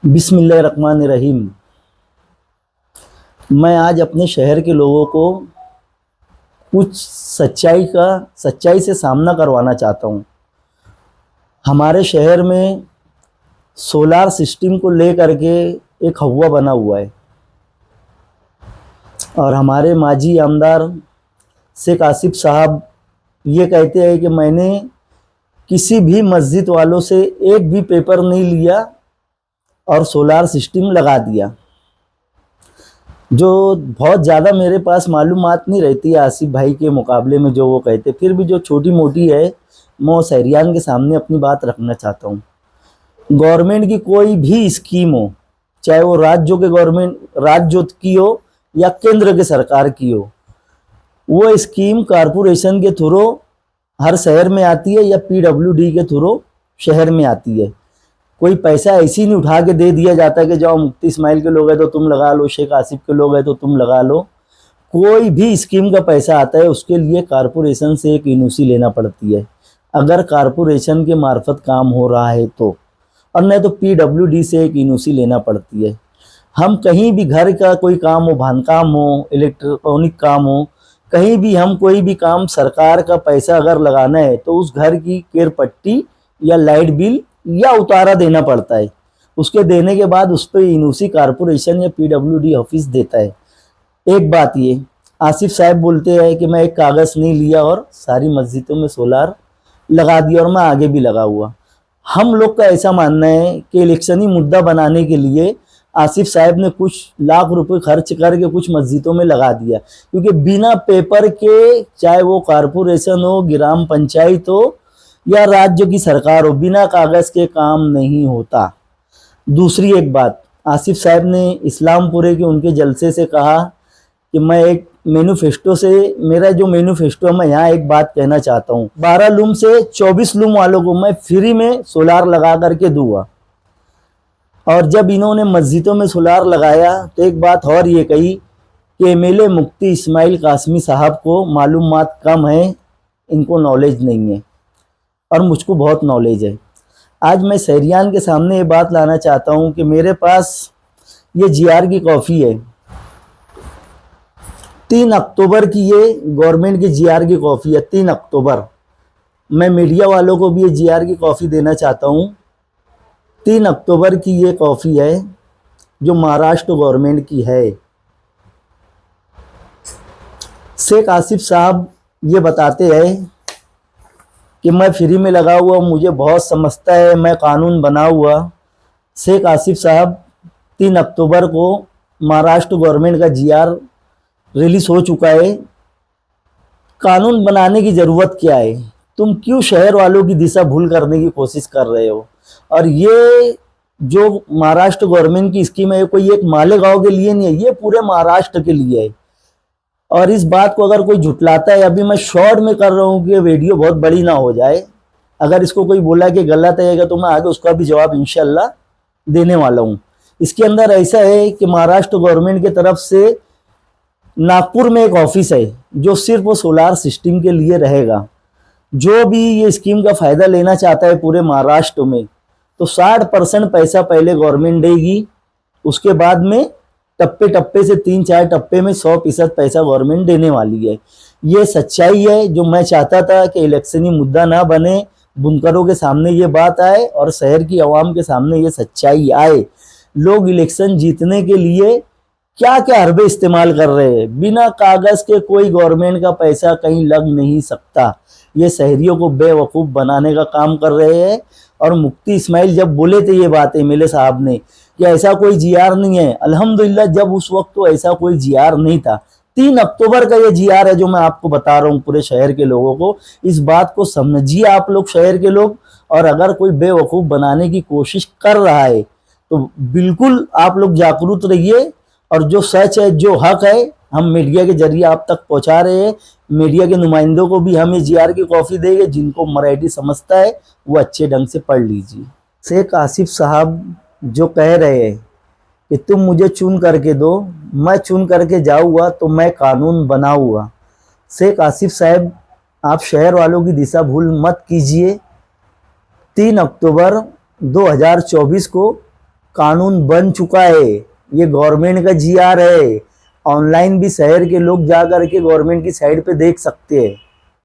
बिस्मिल्लाहिर्रहमानिर्रहीम। मैं आज अपने शहर के लोगों को कुछ सच्चाई से सामना करवाना चाहता हूँ। हमारे शहर में सोलार सिस्टम को लेकर के एक हवा बना हुआ है और हमारे माजी आमदार शेख आसिफ साहब ये कहते हैं कि मैंने किसी भी मस्जिद वालों से एक भी पेपर नहीं लिया और सोलार सिस्टम लगा दिया। जो बहुत ज़्यादा मेरे पास मालूमात नहीं रहती है आसिफ भाई के मुकाबले में जो वो कहते, फिर भी जो छोटी मोटी है मैं शहरियान के सामने अपनी बात रखना चाहता हूँ। गवर्नमेंट की कोई भी स्कीम हो, चाहे वो राज्य की हो या केंद्र के सरकार की हो, वो स्कीम कारपोरेशन के थ्रू हर शहर में आती है या पीडब्ल्यूडी के थ्रू शहर में आती है। कोई पैसा ऐसी नहीं उठा के दे दिया जाता है कि जाओ मुफ्ती इस्माइल के लोग हैं तो तुम लगा लो, शेख आसिफ के लोग हैं तो तुम लगा लो। कोई भी स्कीम का पैसा आता है उसके लिए कारपोरेशन से एक एनओसी लेना पड़ती है, अगर कारपोरेशन के मार्फत काम हो रहा है तो, और नहीं तो पीडब्ल्यूडी से एक एनओसी लेना पड़ती है। हम कहीं भी घर का कोई काम हो, बांधकाम हो, इलेक्ट्रॉनिक काम हो, कहीं भी हम कोई भी काम सरकार का पैसा अगर लगाना है तो उस घर की केयर पट्टी या लाइट बिल या उतारा देना पड़ता है। उसके देने के बाद उस पर एनओसी कारपोरेशन या पीडब्ल्यूडी ऑफिस देता है। एक बात ये आसिफ साहब बोलते हैं कि मैं एक कागज़ नहीं लिया और सारी मस्जिदों में सोलार लगा दिया और मैं आगे भी लगा हुआ। हम लोग का ऐसा मानना है कि इलेक्शनी मुद्दा बनाने के लिए आसिफ साहब ने कुछ लाख रुपए खर्च करके कुछ मस्जिदों में लगा दिया, क्योंकि बिना पेपर के, चाहे वो कारपोरेशन हो, ग्राम पंचायत हो या राज्य की सरकार हो, बिना कागज़ के काम नहीं होता। दूसरी एक बात, आसिफ साहब ने इस्लामपुरे के उनके जलसे से कहा कि मैं एक मैनिफेस्टो से, मेरा जो मैनिफेस्टो है, मैं यहाँ एक बात कहना चाहता हूँ, 12 लूम से 24 लूम वालों को मैं फ्री में सोलार लगा करके दूंगा। और जब इन्होंने मस्जिदों में सोलार लगाया तो एक बात और ये कही कि एमएलए मुफ्ती इस्माइल कासमी साहब को मालूमात कम है, इनको नॉलेज नहीं है, और मुझको बहुत नॉलेज है। आज मैं शहरियान के सामने ये बात लाना चाहता हूँ कि मेरे पास ये जीआर की कॉफ़ी है, 3 अक्टूबर की ये गवर्नमेंट की जीआर की कॉफ़ी है, 3 अक्टूबर। मैं मीडिया वालों को भी ये जीआर की कॉफ़ी देना चाहता हूँ। 3 अक्टूबर की ये कॉफ़ी है जो महाराष्ट्र गवर्नमेंट की है। शेख आसिफ साहब ये बताते हैं कि मैं फ्री में लगा हुआ, मुझे बहुत समझता है, मैं कानून बना हुआ। शेख आसिफ साहब 3 अक्टूबर को महाराष्ट्र गवर्नमेंट का जीआर रिलीज हो चुका है। कानून बनाने की ज़रूरत क्या है? तुम क्यों शहर वालों की दिशा भूल करने की कोशिश कर रहे हो? और ये जो महाराष्ट्र गवर्नमेंट की स्कीम है, कोई एक मालेगांव के लिए नहीं है, ये पूरे महाराष्ट्र के लिए है। और इस बात को अगर कोई झुटलाता है, अभी मैं शॉर्ट में कर रहा हूँ कि वीडियो बहुत बड़ी ना हो जाए, अगर इसको कोई बोला कि गलत है तो मैं आगे उसका भी जवाब इंशाल्लाह देने वाला हूँ। इसके अंदर ऐसा है कि महाराष्ट्र गवर्नमेंट की तरफ से नागपुर में एक ऑफिस है जो सिर्फ वो सोलार सिस्टम के लिए रहेगा। जो भी ये स्कीम का फ़ायदा लेना चाहता है पूरे महाराष्ट्र में, तो 60% पैसा पहले गवर्नमेंट देगी, उसके बाद में टप्पे टप्पे से 3-4 टप्पे में 100% पैसा गवर्नमेंट देने वाली है। ये सच्चाई है जो मैं चाहता था कि इलेक्शनी मुद्दा ना बने, बुनकरों के सामने ये बात आए और शहर की आवाम के सामने ये सच्चाई आए। लोग इलेक्शन जीतने के लिए क्या क्या हरबे इस्तेमाल कर रहे हैं, बिना कागज़ के कोई गवर्नमेंट का पैसा कहीं लग नहीं सकता। ये शहरियों को बेवकूफ़ बनाने का काम कर रहे हैं। और मुफ्ती इस्माइल जब बोले थे ये बात एमएलए साहब ने कि ऐसा कोई जीआर नहीं है, अल्हम्दुलिल्लाह जब उस वक्त तो ऐसा कोई जीआर नहीं था। 3 अक्टूबर का ये जीआर है जो मैं आपको बता रहा हूँ पूरे शहर के लोगों को। इस बात को समझिए आप लोग, शहर के लोग। और अगर कोई बेवकूफ़ बनाने की कोशिश कर रहा है तो बिल्कुल आप लोग जागरूक रहिए, और जो सच है, जो हक है, हम मीडिया के जरिए आप तक पहुंचा रहे हैं। मीडिया के नुमाइंदों को भी हम ये जीआर की कॉफ़ी देंगे, जिनको मराठी समझता है वो अच्छे ढंग से पढ़ लीजिए। शेख आसिफ साहब जो कह रहे हैं कि तुम मुझे चुन करके दो, मैं चुन करके जाऊँगा तो मैं कानून बनाऊँगा। शेख आसिफ साहब, आप शहर वालों की दिशा भूल मत कीजिए। 3 अक्टूबर 2024 को कानून बन चुका है, ये गवर्नमेंट का जीआर है। ऑनलाइन भी शहर के लोग जा करके गवर्नमेंट की साइट पे देख सकते हैं।